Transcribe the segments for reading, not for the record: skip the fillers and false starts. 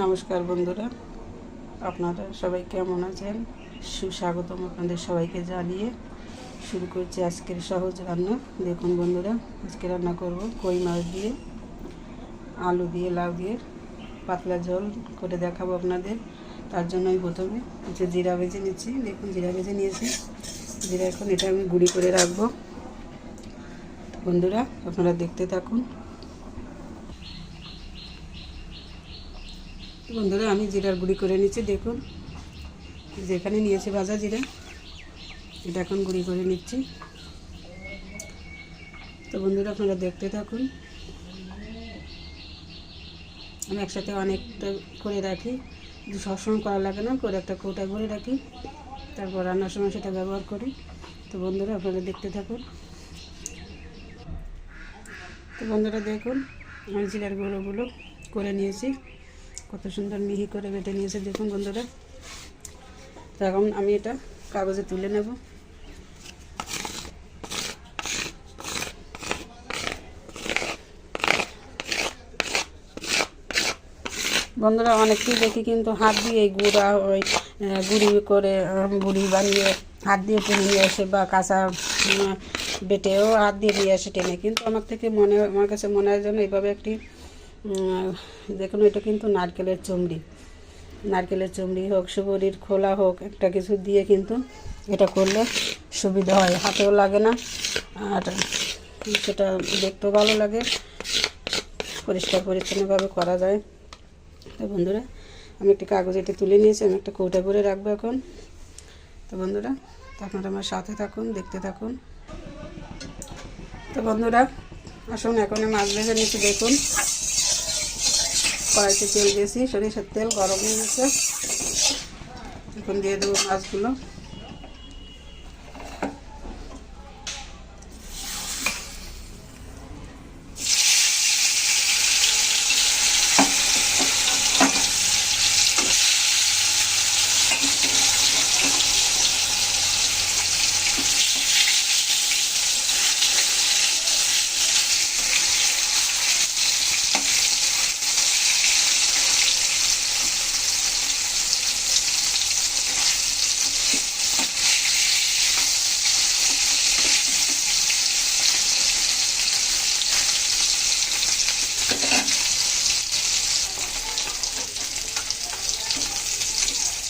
নমস্কার বন্ধুরা, আপনারা সবাই কেমন আছেন? সুস্বাগতম আপনাদের সবাইকে জানিয়ে শুরু করছি আজকের সহজ রান্না। দেখুন বন্ধুরা, আজকে রান্না করব কই মাছ দিয়ে, আলু দিয়ে, লাউ দিয়ে পাতলা ঝোল করে দেখাবো আপনাদের। তার জন্য আমি প্রথমে কিছু জিরা ভেজে নিচ্ছি। দেখুন, জিরা ভেজে নিয়েছি। জিরা এখন এটা আমি গুঁড়ি করে রাখবো। বন্ধুরা, আপনারা দেখতে থাকুন। বন্ধুরা, আমি জিরার গুঁড়ি করে নিচ্ছি। দেখুন, যেখানে নিয়েছি ভাজা জিরা, এটা এখন গুঁড়ি করে নিচ্ছি। তো বন্ধুরা, আপনারা দেখতে থাকুন। আমি একসাথে অনেকটা করে রাখি, সবসময় করা লাগে না, করে একটা কৌটা করে রাখি, তারপর রান্নার সময় সেটা ব্যবহার করি। তো বন্ধুরা, আপনারা দেখতে থাকুন। তো বন্ধুরা দেখুন, আমি জিরার গুঁড়োগুলো করে নিয়েছি, কত সুন্দর মিহি করে বেটে নিয়েছে। দেখুন বন্ধুরা, তো এখন আমি এটা কাগজে তুলে নেব। বন্ধুরা, অনেককেই দেখি কিন্তু হাত দিয়ে গুঁড়ি করে গুঁড়ি বানিয়ে হাত দিয়ে টেনে নিয়ে আসে, বা কাঁচা বেটেও হাত দিয়ে নিয়ে আসে টেনে। কিন্তু আমার কাছে মনে হয় যেন এইভাবে একটি দেখুন, এটা কিন্তু নারকেলের চুমড়ি হোক, সুবরির খোলা হোক, একটা কিছু দিয়ে কিন্তু এটা করলে সুবিধা হয়, হাতেও লাগে না, আর সেটা দেখতেও ভালো লাগে, পরিষ্কার পরিচ্ছন্নভাবে করা যায়। তো বন্ধুরা, আমি একটি কাগজ এটা তুলে নিয়েছি, আমি একটা কৌটা করে রাখবো এখন। তো বন্ধুরা, আপনারা আমার সাথে থাকুন, দেখতে থাকুন। তো বন্ধুরা, আসুন এখন মাছ ভেজে নিচ্ছি। দেখুন, কড়াইতে তেল দিয়েছি, সরিষার তেল গরম হয়ে গেছে। এখন দিয়ে দেবো মাছগুলো।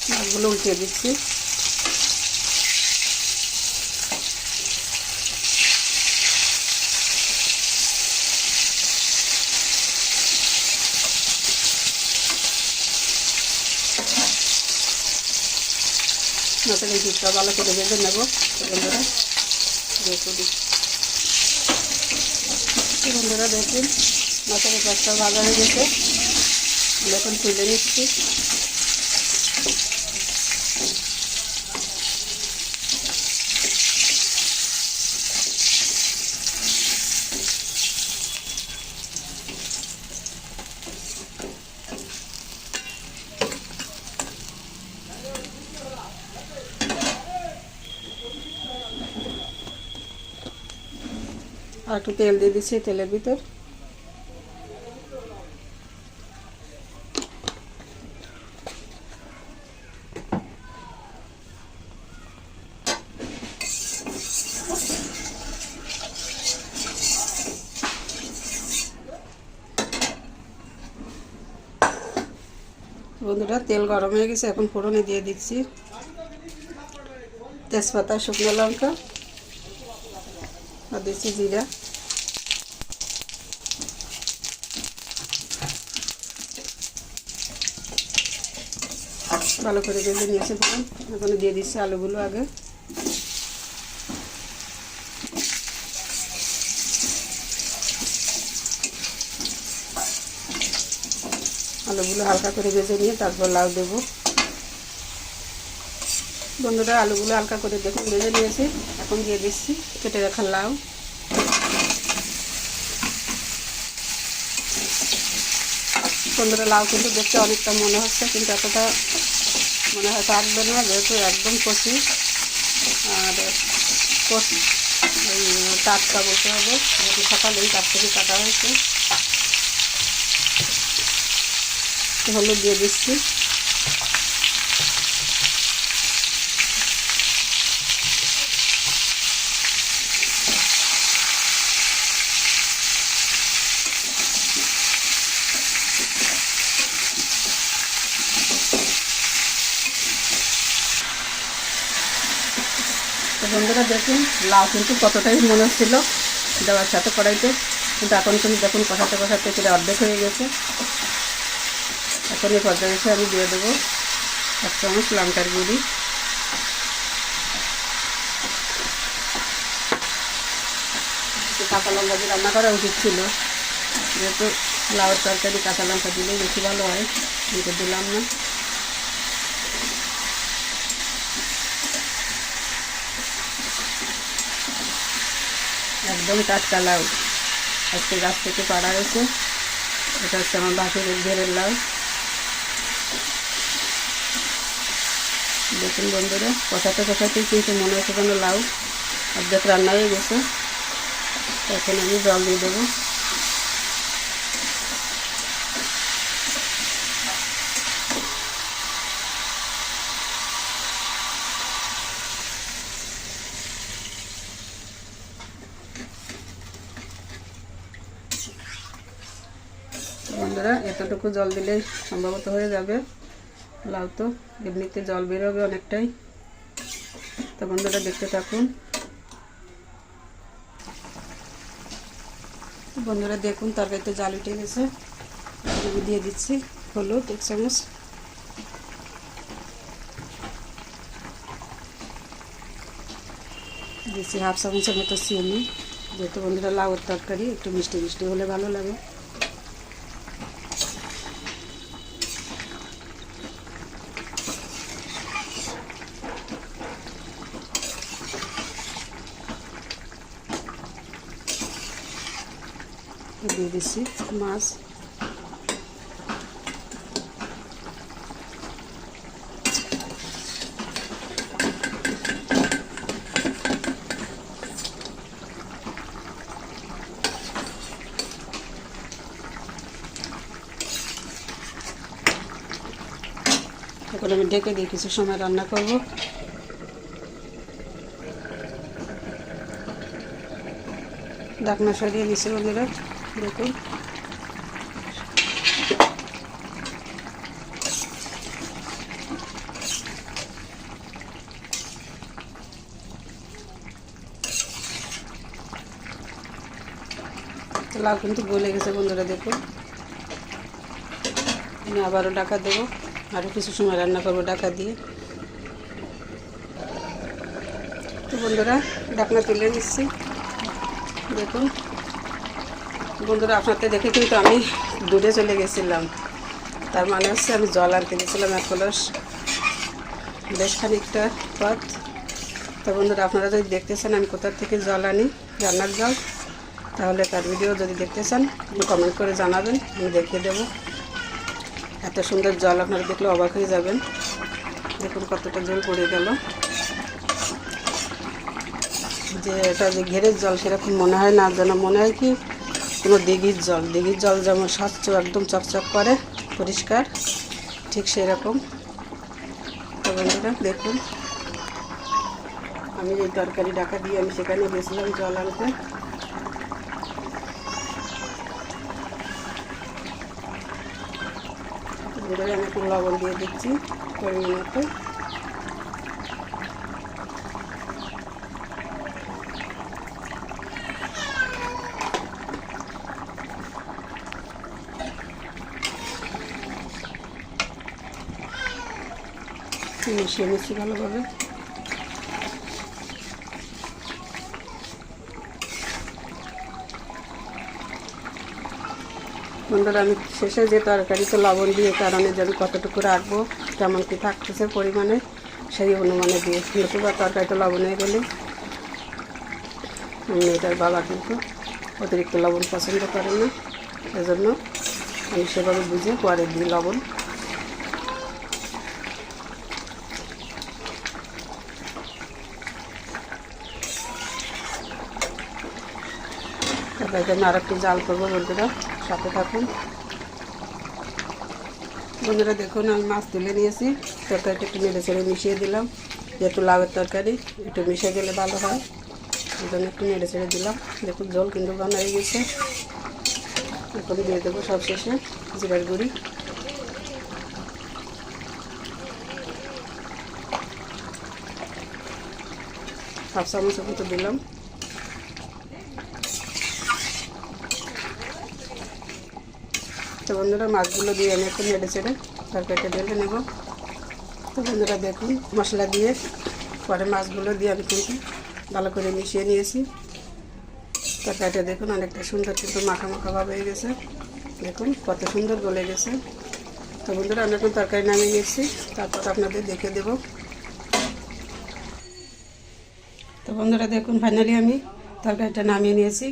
মাছগুলো উল্টে দিচ্ছি। মাছের এই দুধটা ভালো করে ভেজে নেব। বন্ধুরা দেখুন, মাছের পাঁচটা ভাজা হয়ে গেছে, এখন তুলে নিচ্ছি। আর একটু তেল দিয়ে দিচ্ছি তেলের ভিতর। বন্ধুরা, তেল গরম হয়ে গেছে, এখন ফোড়নে দিয়ে দিচ্ছি তেজপাতা, শুকনো লঙ্কা, আর দিচ্ছি জিরা। ভালো করে ভেজে নিয়েছে ফোড়ন। এখন দিয়ে দিচ্ছি আলুগুলো আগে। আলুগুলো হালকা করে ভেজে নিয়ে তারপর লাউ দেবো। বন্ধুরা, আলুগুলো হালকা করে দেখুন ভেজে নিয়েছি, এখন দিয়ে দিচ্ছি কেটে রাখা লাউ। বন্ধুরা, লাউ কিন্তু দেখতে অনেকটা মনে হচ্ছে, কিন্তু এতটা মনে হয় থাকবে না, যেহেতু একদম কচি আর টাটকা বলতে হবে, যেহেতু সকালেই তার থেকে কাটা হয়েছে। হলুদ দিয়ে দিচ্ছি। তো বন্ধুরা দেখুন, লাউ কিন্তু কতটাই মনে হচ্ছিল দেওয়ার সাথে কড়াইতে, কিন্তু এখন কিন্তু দেখুন কষাতে কষাতে করে অর্ধেক হয়ে গেছে। এখন এই পর্যায়ে এসে আমি দিয়ে দেবো 1 চামচ লঙ্কার গুঁড়ি, কাঁচা লঙ্কা দিয়ে রান্না করা উচিত ছিল, যেহেতু লাউর তরকারি কাঁচা লঙ্কা দিলেই বেশি ভালো হয়, কিন্তু দিলাম না। একদম টাটকা লাউ, আজকে গাছ থেকে পাড়া হয়েছে। এটা হচ্ছে আমার বাসুরের ঘেরের লাউ। দেখুন বন্ধুরা, কষাতে কষাতেই কিন্তু মনে হচ্ছে যেন লাউ অর্ধেক রান্না হয়ে গেছে। এখন আমি জল দিয়ে দেবো। বন্ধুরা এতটুকু জল দিলেই সম্ভবত হয়ে যাবে। লাউ তো এমনিতে জল বেরোবে অনেকটাই। তো বন্ধুরা দেখতে থাকুন। বন্ধুরা দেখুন তরকারিতে জাল উঠে গেছে। আমি দিয়ে দিচ্ছি হলুদ 1 চামচ, দিচ্ছি 1/2 চামচের মতো চিনি, যেহেতু বন্ধুরা লাউয়ের তরকারি একটু মিষ্টি মিষ্টি হলে ভালো লাগে। দিয়ে দিচ্ছি মাছ, এখন আমি ঢেকে দিয়ে কিছু সময় রান্না করব। ঢাকনা সরিয়ে দিচ্ছি বন্ধুরা, দেখুন লাউ কিন্তু গলে গেছে। বন্ধুরা দেখুন, আমি আবারও ঢাকা দেবো, আরও কিছু সময় রান্না করবো ঢাকা দিয়ে। তো বন্ধুরা ঢাকনা তুলে নিচ্ছি। দেখুন বন্ধুরা, আপনাদের দেখে কিন্তু আমি দূরে চলে গেছিলাম, তার মানে হচ্ছে আমি জল আনতে গেছিলাম 1 কলস, বেশ খানিকটা পথ। তো বন্ধুরা আপনারা যদি দেখতে চান আমি কোথা থেকে জল আনি, রান্নার জল, তাহলে তার ভিডিও যদি দেখতে চান কমেন্ট করে জানাবেন, আমি দেখিয়ে দেবো। এত সুন্দর জল আপনারা দেখলে অবাক হয়ে যাবেন। দেখুন কতটা জল পড়ে গেল, যে এটা যে ঘেরের জল সেরকম মনে হয় না, যেন মনে হয় কি কোনো দিঘির জল। দিঘির জল যেমন স্বচ্ছ একদম চকচক করে পরিষ্কার, ঠিক সেরকম। তো বন্ধুরা দেখুন, আমি এই তরকারি ঢাকা দিয়ে আমি সেখানে গেছিলাম জল আনতে। আমি একটু লবণ দিয়ে দিচ্ছি পরিমাণ মতো। মিশিয়ে নিচ্ছি ভালোভাবে। বন্ধুরা আমি শেষে যে তরকারিতে লবণ দিয়ে কারণে যে আমি কতটুকু রাখবো, কেমন কি থাকতেছে পরিমাণে, সেই অনুমানে দিয়ে, নতুবা তরকারিটা লবণ হয়ে গেলে মেয়েটার বাবা কিন্তু অতিরিক্ত লবণ পছন্দ করে না, এজন্য আমি সেভাবে বুঝে পরে দিই লবণ। তারপরে আমি আর একটু জাল করবো। বন্ধুরা সাথে থাকুন। বন্ধুরা দেখুন আমি মাছ তুলে নিয়েছি, তরকারিটা একটু নেড়ে চেড়ে মিশিয়ে দিলাম, যেহেতু লাউয়ের তরকারি একটু মিশে গেলে ভালো হয়, এই জন্য একটু নেড়ে চেড়ে দিলাম। দেখুন জল কিন্তু রান্না হয়ে গেছে। এখন দিয়ে দেবো সবশেষে জিরার গুঁড়ি, হাফ চামচের মতো দিলাম। তো বন্ধুরা মাছগুলো দিয়ে আমি একটু নেড়ে চেড়ে তরকারিটা ঢেলে নেব। তো বন্ধুরা দেখুন মশলা দিয়ে পরে মাছগুলো দিয়ে আমি কিন্তু ভালো করে মিশিয়ে নিয়েছি। তরকারিটা দেখুন অনেকটা সুন্দর কিন্তু মাখা মাখা ভাব হয়ে গেছে, দেখুন কত সুন্দর গলে গেছে। তো বন্ধুরা আমি এখন তরকারি নামিয়ে নিচ্ছি, তারপর আপনাদের দেখে দেব। তো বন্ধুরা দেখুন ফাইনালি আমি তরকারিটা নামিয়ে নিয়েছি।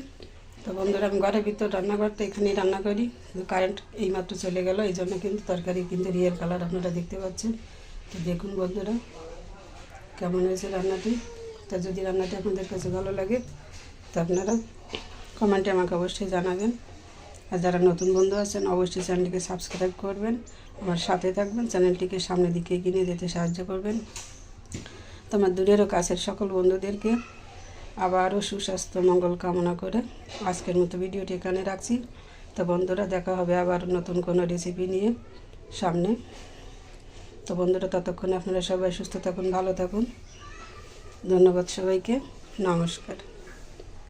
তো বন্ধুরা আমি ঘরের ভিতর রান্নাঘরটা এখানেই রান্না করি, কারেন্ট এইমাত্র চলে গেল, এই জন্য কিন্তু তরকারি কিন্তু রিয়েল কালার আপনারা দেখতে পাচ্ছেন। তো দেখুন বন্ধুরা কেমন হয়েছে রান্নাটি। তো যদি রান্নাটি আপনাদের কাছে ভালো লাগে তো আপনারা কমেন্টে আমাকে অবশ্যই জানাবেন। আর যারা নতুন বন্ধু আছেন অবশ্যই চ্যানেলটিকে সাবস্ক্রাইব করবেন, আমার সাথে থাকবেন, চ্যানেলটিকে সামনের দিকে এগিয়ে যেতে সাহায্য করবেন। তো আমার দূরেরও কাছের সকল বন্ধুদেরকে আবারও সুস্বাস্থ্য মঙ্গল কামনা করে আজকের মতো ভিডিওটি এখানে রাখছি। তো বন্ধুরা দেখা হবে আবার নতুন কোনো রেসিপি নিয়ে সামনে। তো বন্ধুরা ততক্ষণে আপনারা সবাই সুস্থ থাকুন, ভালো থাকুন। ধন্যবাদ সবাইকে, নমস্কার।